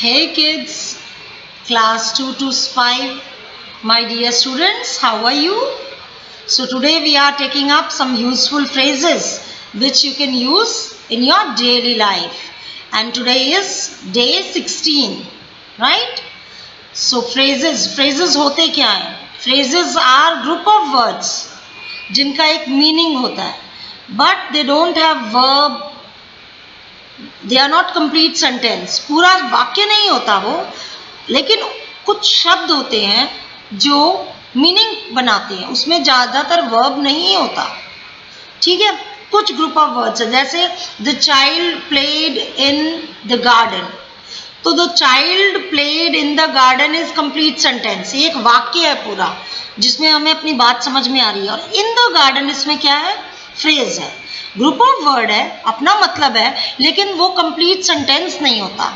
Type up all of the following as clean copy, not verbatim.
Hey kids, class 2 to 5, my dear students, how are you? So today we are taking up some useful phrases which you can use in your daily life. And today is day 16, right? So phrases होते क्या हैं? Phrases are group of words जिनका एक meaning होता है. But they don't have verb, they are not complete sentence. पूरा वाक्य नहीं होता वो, लेकिन कुछ शब्द होते हैं जो मीनिंग बनाते हैं. उसमें ज़्यादातर वर्ब नहीं होता. ठीक है, कुछ ग्रुप ऑफ वर्ड्स है. जैसे the child played in the garden. तो the child played in the garden is complete sentence. ये एक वाक्य है पूरा जिसमें हमें अपनी बात समझ में आ रही है. और इन द गार्डन इसमें क्या है? फ्रेज है, ग्रुप ऑफ वर्ड है, अपना मतलब है, लेकिन वो कंप्लीट सेंटेंस नहीं होता,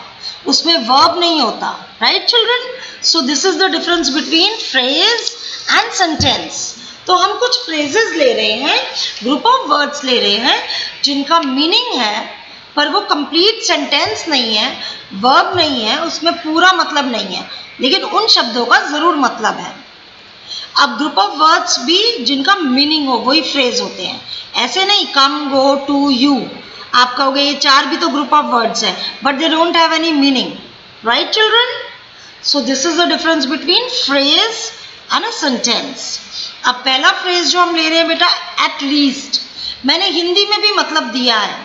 उसमें वर्ब नहीं होता. Right children? So this is the difference between phrase and sentence. तो हम कुछ फ्रेजेस ले रहे हैं, ग्रुप ऑफ वर्ड्स ले रहे हैं जिनका मीनिंग है पर वो कंप्लीट सेंटेंस नहीं है, वर्ब नहीं है, उसमें पूरा मतलब नहीं है, लेकिन उन शब्दों का जरूर मतलब है. अब ग्रुप ऑफ वर्ड्स भी जिनका मीनिंग हो वही फ्रेज होते हैं. ऐसे नहीं कम, गो, टू, यू. आप कहोगे ये चार भी तो ग्रुप ऑफ वर्ड्स है, but they don't have any meaning. Right children? So this is the difference between phrase and a sentence. अब पहला फ्रेज जो हम ले रहे हैं बेटा, एट लीस्ट. मैंने हिंदी में भी मतलब दिया है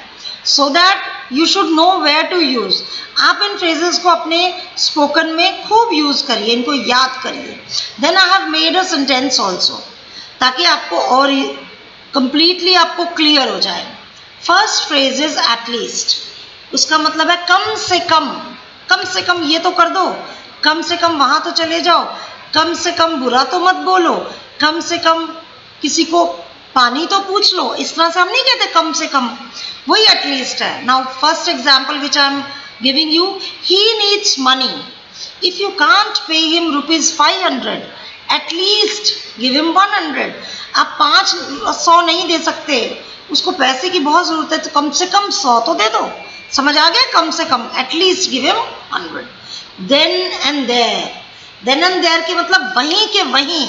so that you should know where to use. आप इन फ्रेजेस को अपने स्पोकन में खूब यूज करिए, इनको याद करिए. Then I have made a sentence also, ताकि आपको और कंप्लीटली आपको क्लियर हो जाए. First phrase is at least. उसका मतलब है कम से कम. कम से कम ये तो कर दो, कम से कम वहां तो चले जाओ, कम से कम बुरा तो मत बोलो, कम से कम किसी को पानी तो पूछ लो. इस तरह से हम नहीं कहते कम से कम, वही एटलीस्ट है. Now first example which I am giving you, he needs money. If you can't pay him ₹500, at least give him 100. आप 500 नहीं दे सकते, उसको पैसे की बहुत जरूरत है, तो कम से कम 100 तो दे दो. समझ आ गया? कम से कम, at least give him 100. Then and there. Then and there के मतलब वहीं के वहीं.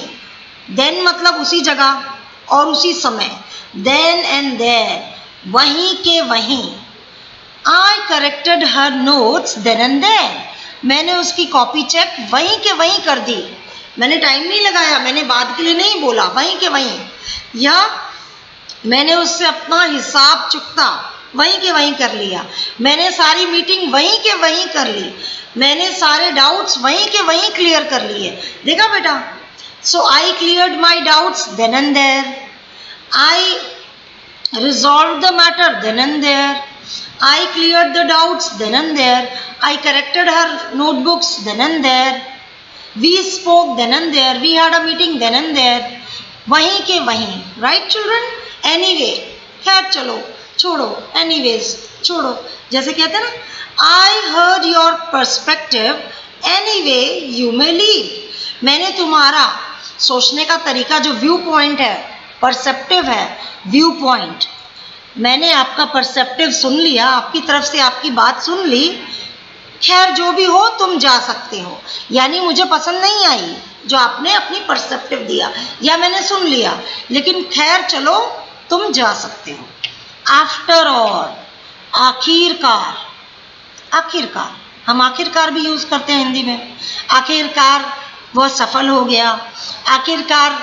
देन मतलब उसी जगह और उसी समय. देन एंड देयर, वहीं के वहीं. I corrected her notes then and there. मैंने उसकी कॉपी चेक वहीं के वहीं कर दी. मैंने टाइम नहीं लगाया, मैंने बाद के लिए नहीं बोला, वहीं के वहीं. या मैंने उससे अपना हिसाब चुकता वहीं के वहीं कर लिया. मैंने सारी मीटिंग वहीं के वहीं कर ली. मैंने सारे डाउट्स वहीं के वहीं क्लियर कर लिए. देखा बेटा? So I cleared my doubts then and there. I resolved the matter then and there. I cleared the doubts then and there. I corrected her notebooks then and there. We spoke then and there. We had a meeting then and there. वहीं के वहीं. Right children? Anyway. खैर चलो, छोड़ो. Anyways, छोड़ो. जैसे कहते हैं ना, I heard your perspective. Anyway, you may leave. मैंने तुम्हारा सोचने का तरीका, जो व्यू पॉइंट है, परसेप्टिव है, व्यू पॉइंट, मैंने आपका परसेप्टिव सुन लिया, आपकी तरफ से आपकी बात सुन ली. खैर जो भी हो, तुम जा सकते हो. यानी मुझे पसंद नहीं आई जो आपने अपनी परसेप्टिव दिया, या मैंने सुन लिया, लेकिन खैर चलो, तुम जा सकते हो. आफ्टर ऑल, आखिरकार. आखिरकार, हम आखिरकार भी यूज करते हैं हिंदी में. आखिरकार वह सफल हो गया. आखिरकार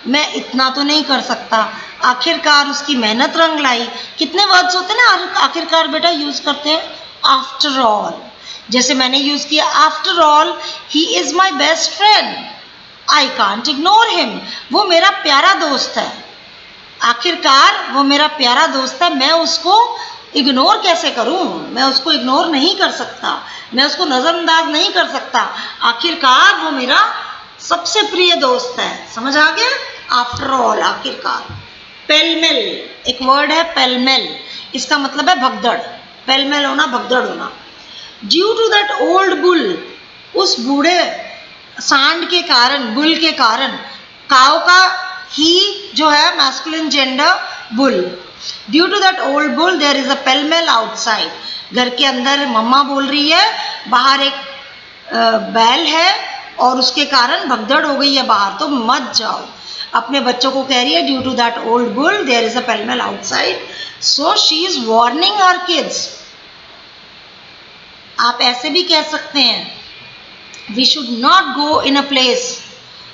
मैं इतना तो नहीं कर सकता. आखिरकार उसकी मेहनत रंग लाई. कितने वर्ड्स होते हैं ना आखिरकार बेटा यूज करते हैं. आफ्टर ऑल, जैसे मैंने यूज किया, after all he is my best friend. I can't ignore him. वो मेरा प्यारा दोस्त है. आखिरकार वो मेरा प्यारा दोस्त है, मैं उसको इग्नोर कैसे करूं? मैं उसको इग्नोर नहीं कर सकता, मैं उसको नजरअंदाज नहीं कर सकता. आखिरकार वो मेरा सबसे प्रिय दोस्त है. समझ आ गया? आफ्टर ऑल, आखिरकार. पेलमेल, एक वर्ड है पेलमेल. इसका मतलब है भगदड़. पेलमेल होना, भगदड़ होना. Due to that old bull, उस बूढ़े सांड के कारण, बुल के कारण. काव का ही जो है masculine gender, bull. Due to that old bull there is a pellmell outside. घर के अंदर मम्मा बोल रही है, बाहर एक बैल है और उसके कारण भगदड़ हो गई है बाहर, तो मत जाओ। अपने बच्चों को कह रही है, due to that old bull there is a pellmell outside, so she is warning her kids. आप ऐसे भी कह सकते हैं, we should not go in a place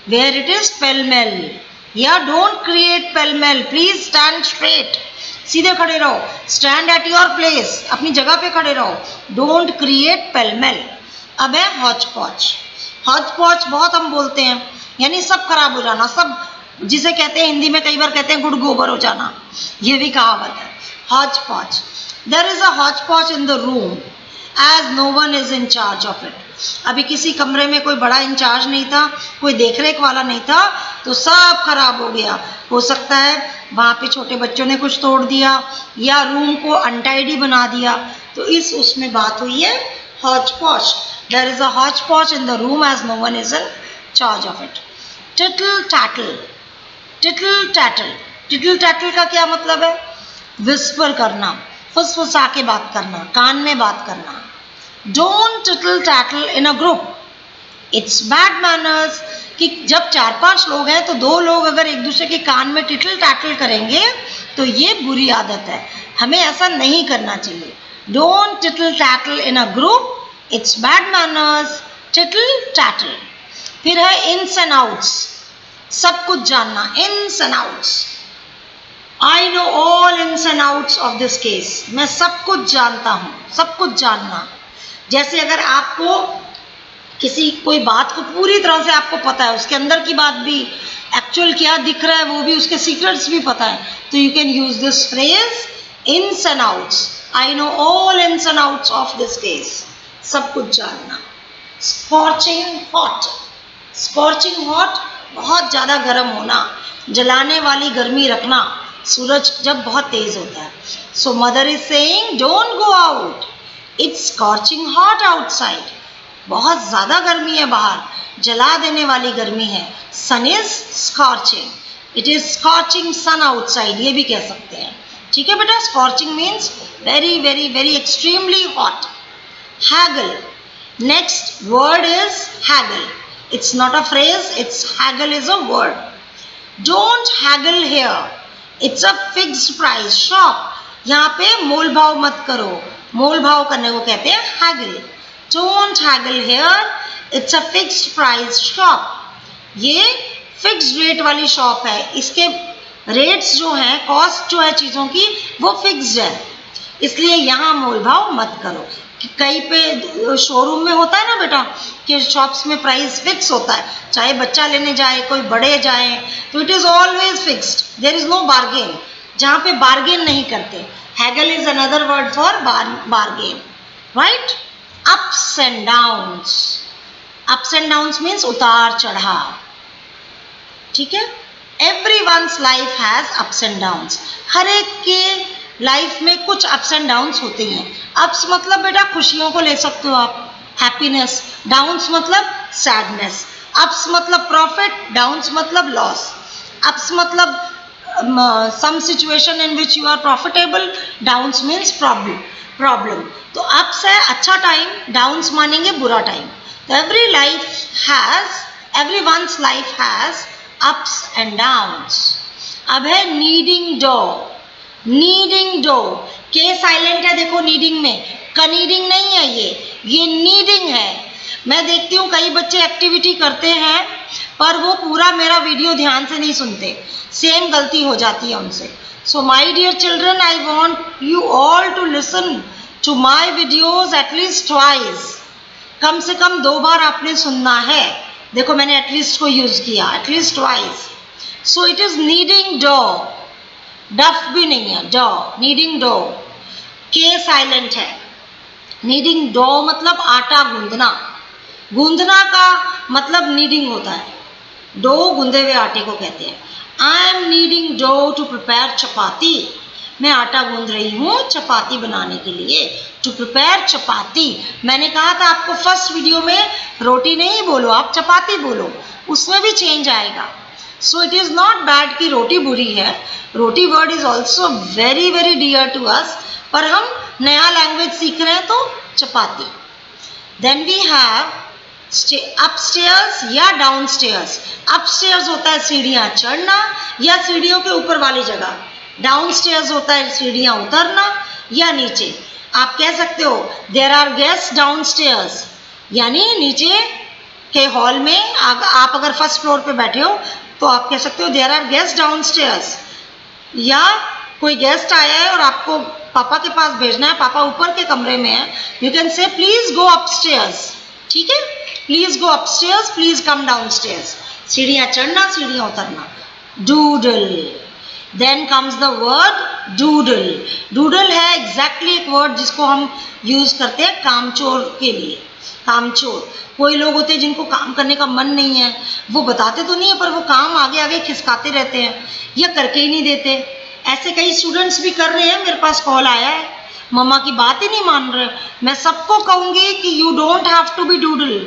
where it is pellmell, या don't create pellmell, please stand straight, सीधे खड़े रहो, स्टैंड एट योर प्लेस, अपनी जगह पे खड़े रहो, डोंट क्रिएट पेलमेल। अब है हौच पौच। हौच पौच बहुत हम बोलते हैं, यानी सब खराब हो जाना, सब, जिसे कहते हैं हिंदी में कई बार कहते हैं गुड़ गोबर हो जाना, ये भी कहावत है। Hotch potch, there is a hotch potch in the room as no one is in charge of it. अभी किसी कमरे में कोई बड़ा इंचार्ज नहीं था, कोई देखरेख वाला नहीं था, तो सब खराब हो गया। हो सकता है वहाँ पे छोटे बच्चों ने कुछ तोड़ दिया या रूम को अनटाइडी बना दिया, तो इस उसमें बात हुई है hotch potch. There is a hotch potch in the room as no one is in charge of it. Tittle tattle, tittle tattle, tittle tattle का क्या मतलब है? विस्पर करना, फुसफुसा के बात करना, कान में बात करना। Don't tittle tattle in a group, it's bad manners. कि जब 4-5 लोग हैं तो 2 लोग अगर एक दूसरे के कान में टिटल टैटल करेंगे तो ये बुरी आदत है, हमें ऐसा नहीं करना चाहिए। Don't tittle tattle in a group, it's bad manners, tittle tattle. फिर है इन्स एंड आउट्स, सब कुछ जानना, ins and outs. I know all ins and outs of this case, मैं सब कुछ जानता हूँ, सब कुछ जानना। जैसे अगर आपको किसी कोई बात को पूरी तरह से आपको पता है, उसके अंदर की बात भी, एक्चुअल क्या दिख रहा है वो भी, उसके सीक्रेट्स भी पता है, तो you can use this phrase ins and outs. I know all ins and outs of this case, सब कुछ जानना। स्कॉर्चिंग हॉट, स्कॉर्चिंग हॉट, बहुत ज़्यादा गर्म होना, जलाने वाली गर्मी रखना, सूरज जब बहुत तेज होता है। So mother is saying don't go out, it's scorching hot outside, बहुत ज़्यादा गर्मी है बाहर, जला देने वाली गर्मी है। Sun is scorching, it is scorching sun outside, ये भी कह सकते हैं। ठीक है बेटा, scorching means very very very extremely hot. Haggle, next word is haggle, it's not a phrase, it's haggle is a word. Don't haggle here, it's a fixed price shop, यहाँ पे मोल भाव मत करो, मोल भाव करने को कहते हैं haggle. Don't haggle here, it's a fixed price shop, ये फिक्स्ड रेट वाली शॉप है, इसके रेट्स जो हैं, कॉस्ट जो है चीज़ों की वो फिक्स्ड है, इसलिए यहाँ मोल भाव मत करो। कहीं पे शोरूम में होता है ना बेटा कि शॉप्स में प्राइस फिक्स होता है, चाहे बच्चा लेने जाए, कोई बड़े जाए, तो it is always fixed, there is no bargain, जहाँ पे बार्गेन नहीं करते। Haggle is another word for bargain, right. Ups and downs, ups and downs means उतार चढ़ाव, ठीक है। Every once life has ups and downs, हर एक के लाइफ में कुछ अप्स एंड डाउन्स होते हैं। अप्स मतलब बेटा खुशियों को ले सकते हो आप, हैप्पीनेस, डाउन्स मतलब सैडनेस। अप्स मतलब प्रॉफिट, डाउन्स मतलब लॉस। अप्स मतलब some situation in which you are profitable, downs means problem. तो अप्स है अच्छा टाइम, डाउन्स मानेंगे बुरा टाइम। तो every life has, every once life has ups and downs. अब है नीडिंग डो, नीडिंग डो, के साइलेंट है देखो नीडिंग में, कनीडिंग नहीं है, ये नीडिंग है। मैं देखती हूँ कई बच्चे एक्टिविटी करते हैं पर वो पूरा मेरा वीडियो ध्यान से नहीं सुनते, सेम गलती हो जाती है उनसे। So my dear children, I want you all to listen to my videos at least twice, कम से कम 2 बार आपने सुनना है। देखो मैंने एटलीस्ट को यूज किया, at least twice. So it is kneading dough, duff भी नहीं है, डो, नीडिंग डो, के साइलेंट है। नीडिंग डो मतलब आटा गूंदना, गूंदना का मतलब नीडिंग होता है, डो गूंदे हुए आटे को कहते हैं। I am needing dough to prepare chapati, मैं आटा गूंद रही हूँ चपाती बनाने के लिए, टू प्रिपेयर चपाती। मैंने कहा था आपको फर्स्ट वीडियो में रोटी नहीं बोलो, आप चपाती बोलो, उसमें भी चेंज आएगा। So it is not bad कि रोटी बुरी है, roti word is also very very dear to us, पर हम नया लैंग्वेज सीख रहे हैं तो chapati. Then we have upstairs या डाउनस्टेयर्स। अपस्टेयर्स होता है सीढ़ियां चढ़ना या सीढ़ियों के ऊपर वाली जगह, डाउनस्टेयर्स होता है सीढ़ियां उतरना या नीचे। आप कह सकते हो देयर आर गेस्ट्स डाउनस्टेयर्स, यानी नीचे के हॉल में आप अगर फर्स्ट फ्लोर पे बैठे हो तो आप कह सकते हो देयर आर गेस्ट्स डाउनस्टेयर्स। या कोई गेस्ट आया है और आपको पापा के पास भेजना है, पापा ऊपर के कमरे में है, you can say please go upstairs. ठीक है, please go upstairs, please come downstairs. सीढ़ियां चढ़ना, सीढ़ियां उतरना। Doodle, then comes the word doodle. Doodle है एग्जैक्टली एक वर्ड जिसको हम यूज करते हैं कामचोर के लिए। कामचोर, कोई लोग होते हैं जिनको काम करने का मन नहीं है, वो बताते तो नहीं है पर वो काम आगे आगे खिसकाते रहते हैं या करके ही नहीं देते। ऐसे कई स्टूडेंट्स भी कर रहे हैं, मेरे पास कॉल आया है, मम्मा की बात ही नहीं मान रहे। मैं सबको कहूंगी कि you don't have to be doodle,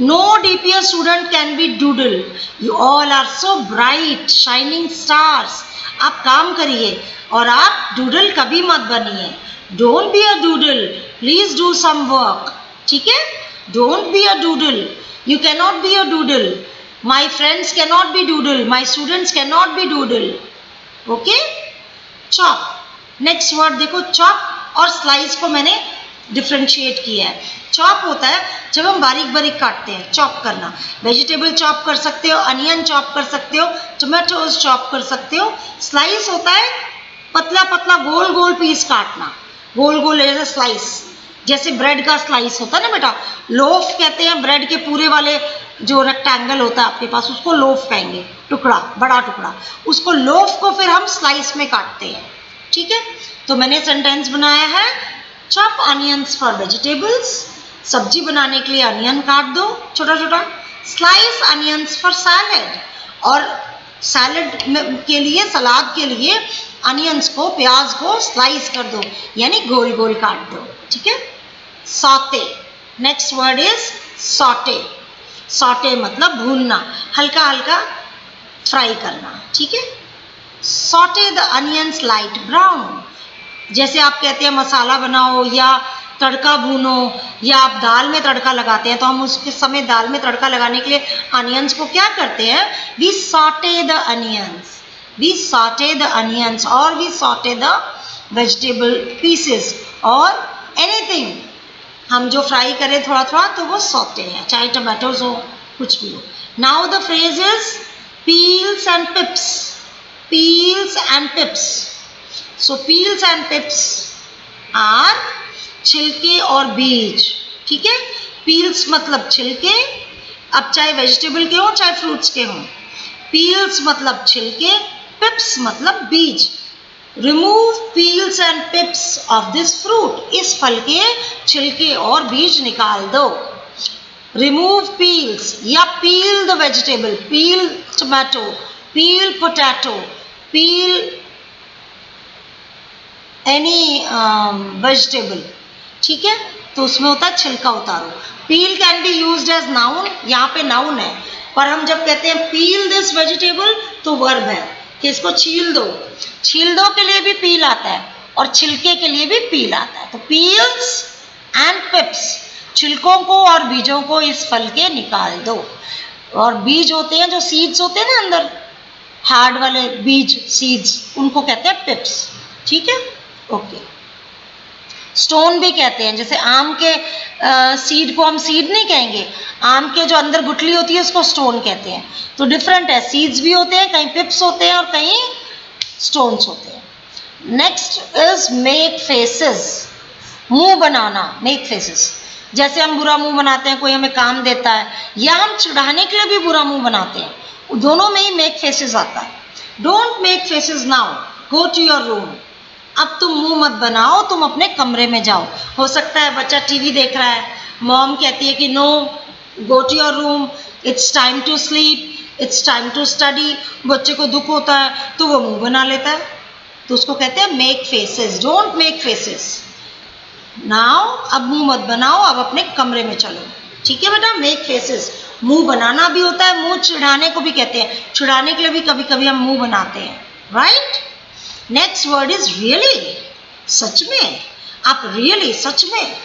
no DPS student can be doodle, you all are so bright shining stars. आप काम करिए और आप डूडल कभी मत बनिए। Don't be a doodle, please do some work. ठीक है, don't be a doodle, you cannot be a doodle, my friends cannot be doodle, my students cannot be doodle. Okay, chop. Next word देखो, chop और slice को मैंने differentiate किया है। Chop होता है जब हम बारीक बारीक काटते हैं, चॉप करना। वेजिटेबल चॉप कर सकते हो, अनियन चॉप कर सकते हो, टोमेटोज चॉप कर सकते हो। स्लाइस होता है पतला पतला गोल गोल पीस काटना, गोल गोल जैसे स्लाइस, जैसे ब्रेड का स्लाइस होता है ना बेटा। लोफ कहते हैं ब्रेड के पूरे वाले जो रेक्टेंगल होता है आपके पास, उसको लोफ कहेंगे, टुकड़ा, बड़ा टुकड़ा। उसको लोफ को फिर हम स्लाइस में काटते हैं। ठीक है, तो मैंने सेंटेंस बनाया है चॉप अनियंस फॉर वेजिटेबल्स, सब्जी बनाने के लिए अनियन काट दो छोटा छोटा। स्लाइस अनियंस फॉर सैलेड, और सैलेड के लिए, सलाद के लिए अनियंस को, प्याज को स्लाइस कर दो, यानी गोल गोल काट दो। ठीक है, saute. Next word is saute. Saute मतलब भूनना, हल्का हल्का फ्राई करना। ठीक है, saute the onions light brown. जैसे आप कहते हैं मसाला बनाओ या तड़का भूनो, या आप दाल में तड़का लगाते हैं तो हम उसके समय दाल में तड़का लगाने के लिए अनियंस को क्या करते हैं, we saute the onions, we saute the onions, और we saute the vegetable pieces और एनीथिंग हम जो फ्राई करें थोड़ा थोड़ा तो वो सौते हैं, चाहे टमाटोज हो कुछ भी हो। Now the phrase is peels and pips, peels and pips. So peels and pips are छिलके और बीज। ठीक है, पील्स मतलब छिलके, अब चाहे वेजिटेबल के हो चाहे फ्रूट्स के हो। पील्स मतलब छिलके, पिप्स मतलब बीज। Remove peels and पिप्स of this fruit, इस फल के छिलके और बीज निकाल दो। रिमूव पील्स या peel the vegetable, peel tomato, peel potato, peel any vegetable. ठीक है, तो उसमें होता है छिलका उतारो। Peel can be used as noun, यहाँ पे नाउन है, पर हम जब कहते हैं पील दिस वेजिटेबल तो वर्ब है कि इसको छील दो। छील दो के लिए भी पील आता है और छिलके के लिए भी पील आता है। तो पील्स एंड पिप्स, छिलकों को और बीजों को इस फल के निकाल दो। और बीज होते हैं जो सीड्स होते हैं ना अंदर, हार्ड वाले बीज, सीड्स, उनको कहते हैं पिप्स। ठीक है, ओके। स्टोन भी कहते हैं, जैसे आम के सीड को हम सीड नहीं कहेंगे, आम के जो अंदर गुठली होती है उसको स्टोन कहते हैं। तो डिफरेंट है, सीड्स भी होते हैं, कहीं पिप्स होते हैं और कहीं स्टोन्स होते हैं। नेक्स्ट इज मेक फेसेस, मुंह बनाना, मेक फेसेस। जैसे हम बुरा मुंह बनाते हैं, कोई हमें काम देता है, या हम चिढ़ाने के लिए भी बुरा मुंह बनाते हैं, दोनों में ही मेक फेसेस आता है। Don't make faces now, go to your room. अब तुम मुंह मत बनाओ, तुम अपने कमरे में जाओ। हो सकता है बच्चा टीवी देख रहा है, मॉम कहती है कि no, go to your room, it's time to sleep, it's time to study. बच्चे को दुख होता है तो वो मुंह बना लेता है, तो उसको कहते हैं make faces. Don't make faces now, अब मुंह मत बनाओ, अब अपने कमरे में चलो। ठीक है बेटा, मेक फेसेस। मुंह बनाना भी होता है, मुंह चिढ़ाने को भी कहते हैं, चिढ़ाने के लिए भी कभी कभी हम मुंह बनाते हैं, right. Next word is really, सच में। आप रियली, सच में,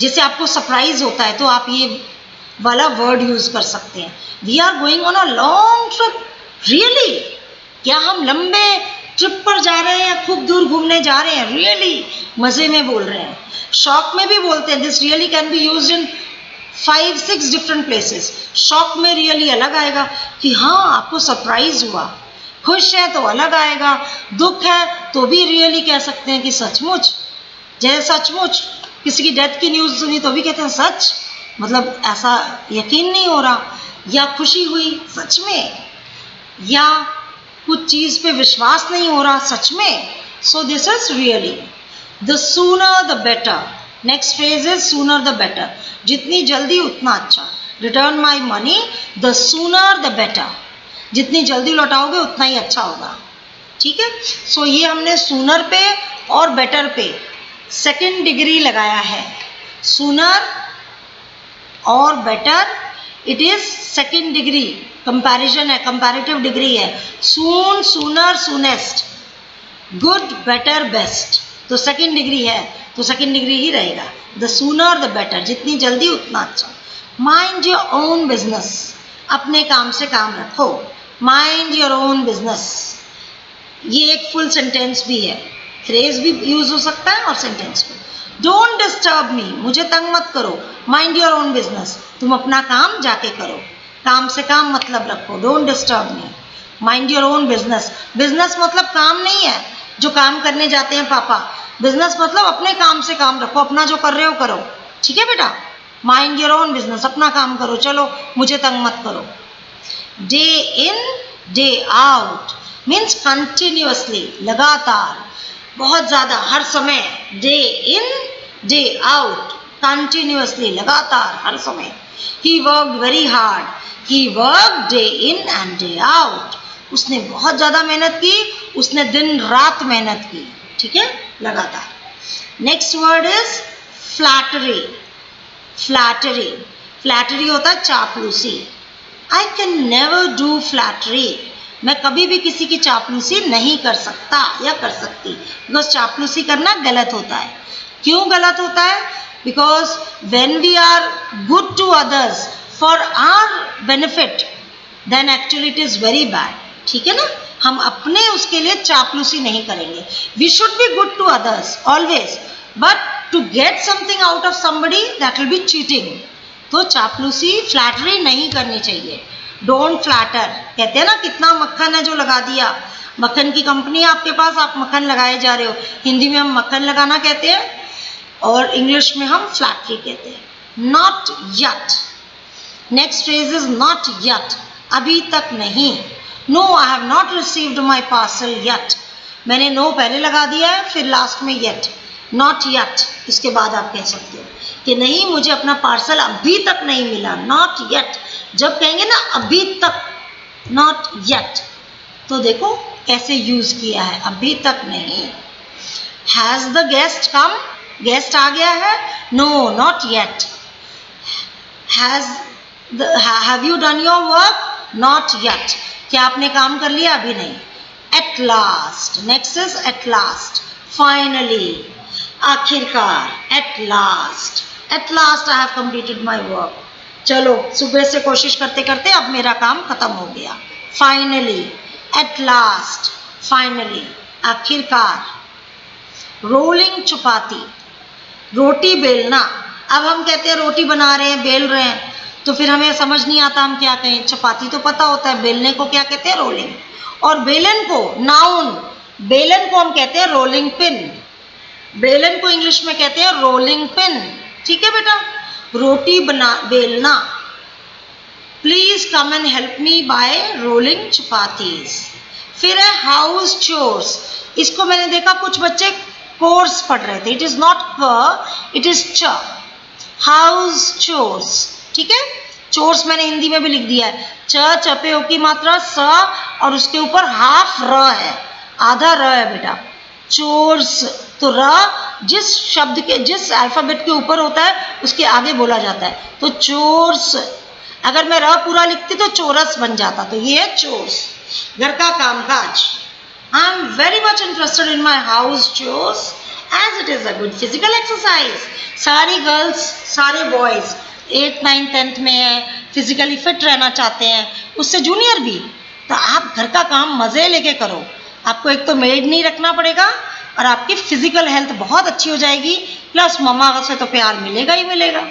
जैसे आपको सरप्राइज होता है तो आप ये वाला वर्ड यूज कर सकते हैं। We are going on a long trip, really, क्या हम लंबे ट्रिप पर जा रहे हैं या खूब दूर घूमने जा रहे हैं, रियली मजे में बोल रहे हैं। शॉक में भी बोलते हैं, this really can be used in 5-6 different places. Shock में रियली अलग आएगा कि हाँ आपको सरप्राइज हुआ, खुश है तो अलग आएगा, दुख है तो भी रियली कह सकते हैं कि सचमुच, जैसे सचमुच किसी की डेथ की न्यूज़ सुनी तो भी कहते हैं सच, मतलब ऐसा यकीन नहीं हो रहा, या खुशी हुई सच में, या कुछ चीज़ पे विश्वास नहीं हो रहा सच में। So this is really. The sooner the better, next phrase is sooner the better, जितनी जल्दी उतना अच्छा। Return my money the sooner the better, जितनी जल्दी लौटाओगे उतना ही अच्छा होगा, ठीक है। सो ये हमने सूनर पे और बेटर पे सेकेंड डिग्री लगाया है। सूनर और better, it is second degree, comparison है, कंपैरेटिव डिग्री है। Soon, sooner, soonest, good, better, best, तो सेकेंड डिग्री है तो सेकेंड डिग्री ही रहेगा। द सूनर द बेटर, जितनी जल्दी उतना अच्छा। माइंड योर ओन बिजनेस, अपने काम से काम रखो। माइंड योर ओन बिजनेस, ये एक फुल सेंटेंस भी है, फ्रेज भी यूज हो सकता है और सेंटेंस भी। डोंट डिस्टर्ब मी, मुझे तंग मत करो। माइंड योर ओन बिजनेस, तुम अपना काम जाके करो, काम से काम मतलब रखो। Don't disturb me, mind your own business. Business मतलब काम नहीं है जो काम करने जाते हैं पापा, बिजनेस मतलब अपने काम से काम रखो, अपना जो कर रहे हो करो, ठीक है बेटा। माइंड योर ओन बिजनेस, अपना काम करो, चलो मुझे तंग मत करो। Day in day out means continuously, लगातार, बहुत ज़्यादा, हर समय। Day in day out, continuously, लगातार, हर समय। He worked very hard, he work day in and day out, उसने बहुत ज़्यादा मेहनत की, उसने दिन रात मेहनत की, ठीक है, लगातार। Next word is flattery. Flattery, flattery होता है चापलूसी। I can never do flattery, मैं कभी भी किसी की चापलूसी नहीं कर सकता या कर सकती, बिकॉज चापलूसी करना गलत होता है। क्यों गलत होता है? Because when we are good to others for our benefit, then actually it is very bad, ठीक है ना। हम अपने उसके लिए चापलूसी नहीं करेंगे। We should be good to others always, but to get something out of somebody that will be cheating. तो चापलूसी, फ्लैटरी नहीं करनी चाहिए। डोंट फ्लैटर, कहते हैं ना कितना मक्खन है जो लगा दिया, मक्खन की कंपनी है आपके पास, आप मक्खन लगाए जा रहे हो। हिंदी में हम मक्खन लगाना कहते हैं और इंग्लिश में हम फ्लैटरी कहते हैं। Not yet, next phrase is not yet, अभी तक नहीं। No I have not received my parcel yet, मैंने नो पहले लगा दिया है फिर लास्ट में येट, नॉट येट, इसके बाद आप कह सकते हो कि नहीं मुझे अपना पार्सल अभी तक नहीं मिला, नॉट येट। जब कहेंगे ना अभी तक, नॉट येट, तो देखो कैसे यूज किया है, अभी तक नहीं। Has the guest come, guest आ गया है, no not yet. Have you done your work, not yet, क्या आपने काम कर लिया, अभी नहीं। At last, next is at last, finally, आखिरकार, at last, at last I have completed my work. चलो सुबह से कोशिश करते करते अब मेरा काम खत्म हो गया। फाइनली, एट लास्ट, फाइनली, आखिरकार। रोलिंग चपाती, रोटी बेलना। अब हम कहते हैं रोटी बना रहे हैं, बेल रहे हैं, तो फिर हमें समझ नहीं आता हम क्या कहें। चपाती तो पता होता है, बेलने को क्या कहते हैं, रोलिंग। और बेलन को, नाउन, बेलन को हम कहते हैं रोलिंग पिन, बेलन को इंग्लिश में कहते हैं रोलिंग पिन, ठीक है बेटा। रोटी बना बेलना, please come and help me bye rolling chapatis. फिर है हाउस चोर्स, इसको मैंने देखा कुछ बच्चे कोर्स पढ़ रहे थे, इट इज नॉट क, इट इज च, हाउस चोर्स, ठीक है। चोर्स मैंने हिंदी में भी लिख दिया है, च, चपे ओ की मात्रा स और उसके ऊपर हाफ र है, आधा र है बेटा। चोर्स, तो र जिस शब्द के, जिस अल्फाबेट के ऊपर होता है उसके आगे बोला जाता है, तो चोर्स। अगर मैं र पूरा लिखती तो चोरस बन जाता, तो ये है चोर्स, घर का कामकाज। I am very much interested in my house chores as it is a good physical exercise. सारी गर्ल्स, सारे बॉयज 8th 9th 10th में है, फिजिकली फिट रहना चाहते हैं, उससे जूनियर भी, तो आप घर का काम मज़े लेके करो। आपको एक तो मेड नहीं रखना पड़ेगा और आपकी फिजिकल हेल्थ बहुत अच्छी हो जाएगी, प्लस मम्मा से तो प्यार मिलेगा ही मिलेगा।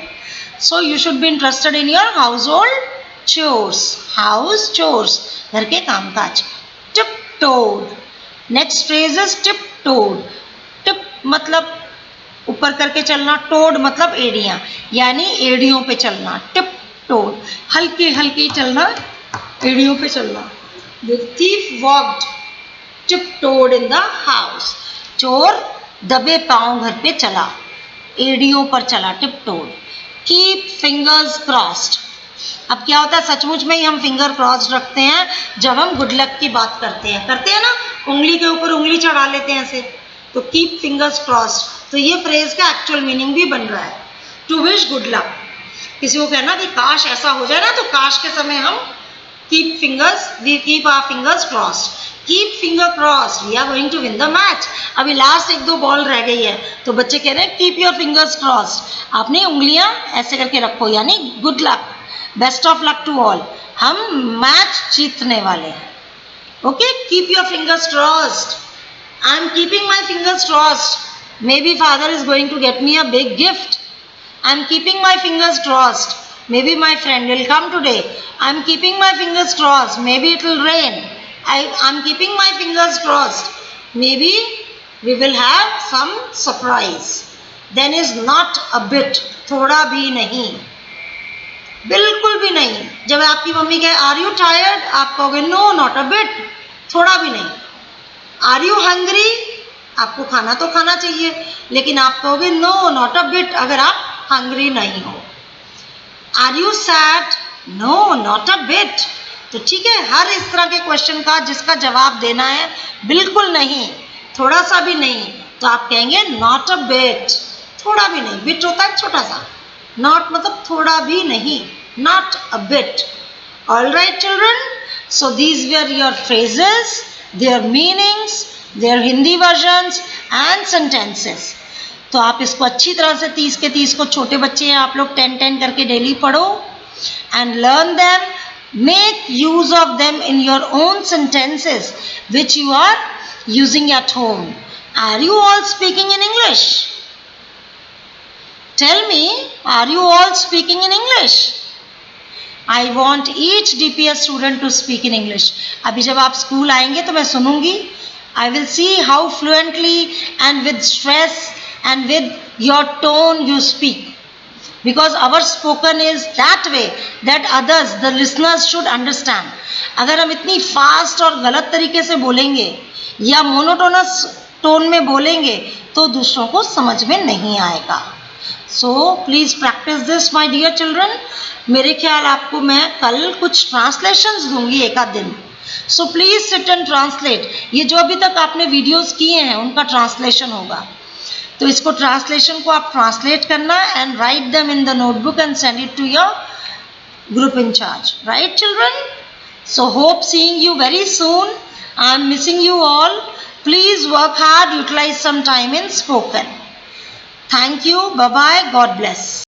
So you should be interested in your household chores, house chores, घर के कामकाज। Tiptoed, next phrase is tiptoed. Tip मतलब ऊपर करके चलना, टोड मतलब एड़ियाँ, यानी एड़ियों पे चलना। टिप टोड, हल्की हल्की चलना, एड़ियों पे चलना। The thief walked tiptoed in the house. चोर दबे पांव घर पे चला, एड़ियों पर चला, टिपटोड। Keep fingers crossed. अब क्या होता है, सचमुच में ही हम फिंगर क्रॉस्ड रखते हैं जब हम गुड लक की बात करते हैं ना, उंगली के ऊपर उंगली चढ़ा लेते हैं ऐसे, तो कीप फिंगर्स क्रॉस्ड। तो ये फ्रेज का एक्चुअल मीनिंग भी बन रहा है, टू विश गुड लक। किसी को कहना कि काश ऐसा हो जाए ना, तो काश के समय हम keep fingers, we keep our fingers crossed. Keep finger crossed, we are going to win the match. अभी लास्ट 1-2 बॉल रह गई है, तो बच्चे कह रहे हैं कीप योर फिंगर्स क्रॉस्ड। आपने उंगलियां ऐसे करके रखो, यानी good luck, best of luck to all, हम मैच जीतने वाले हैं। Okay, keep your fingers crossed. I am keeping my fingers crossed, maybe father is going to get me a big gift. I am keeping my fingers crossed, maybe my friend will come today. I'm keeping my fingers crossed, maybe it will rain. I'm keeping my fingers crossed, maybe we will have some surprise. Then is not a bit, थोड़ा भी नहीं, बिल्कुल भी नहीं। जब आपकी mummy कहे are you tired, आप कहोगे नो नॉट अ बिट, थोड़ा भी नहीं। आर यू हंग्री, आपको खाना तो खाना चाहिए, लेकिन आप कहोगे नो नॉट अ बिट अगर आप हंग्री नहीं हो। Are you sad, no not a bit. तो ठीक है, हर इस तरह के क्वेश्चन का जिसका जवाब देना है बिल्कुल नहीं, थोड़ा सा भी नहीं, तो आप कहेंगे नॉट अ बिट, थोड़ा भी नहीं। बिट होता है छोटा सा, नॉट मतलब थोड़ा भी नहीं, not a bit. All right children, so these were your phrases, their meanings, their Hindi versions and sentences. तो आप इसको अच्छी तरह से 30 के 30 को, छोटे बच्चे हैं आप लोग, 10-10 करके डेली पढ़ो and learn them, make use of them in your own sentences which you are using at home. Are you all speaking in English? Tell me, are you all speaking in English? I want each DPS student to speak in English. अभी जब आप school आएंगे तो मैं सुनूंगी, I will see how fluently and with stress and with your tone you speak, because our spoken is that way that others, the listeners should understand. अगर हम इतनी fast और गलत तरीके से बोलेंगे या मोनोटोनस टोन में बोलेंगे तो दूसरों को समझ में नहीं आएगा। So please practise this my dear children. मेरे ख्याल आपको मैं कल कुछ ट्रांसलेशंस दूंगी एक आध दिन, so please sit and translate. ये जो अभी तक आपने वीडियोस किए हैं उनका ट्रांसलेशन होगा, तो इसको ट्रांसलेशन को आप ट्रांसलेट करना and write them in the notebook and send it to your group incharge, right children? So hope seeing you very soon. I am missing you all. Please work hard, utilise some time in spoken. Thank you, bye bye, God bless.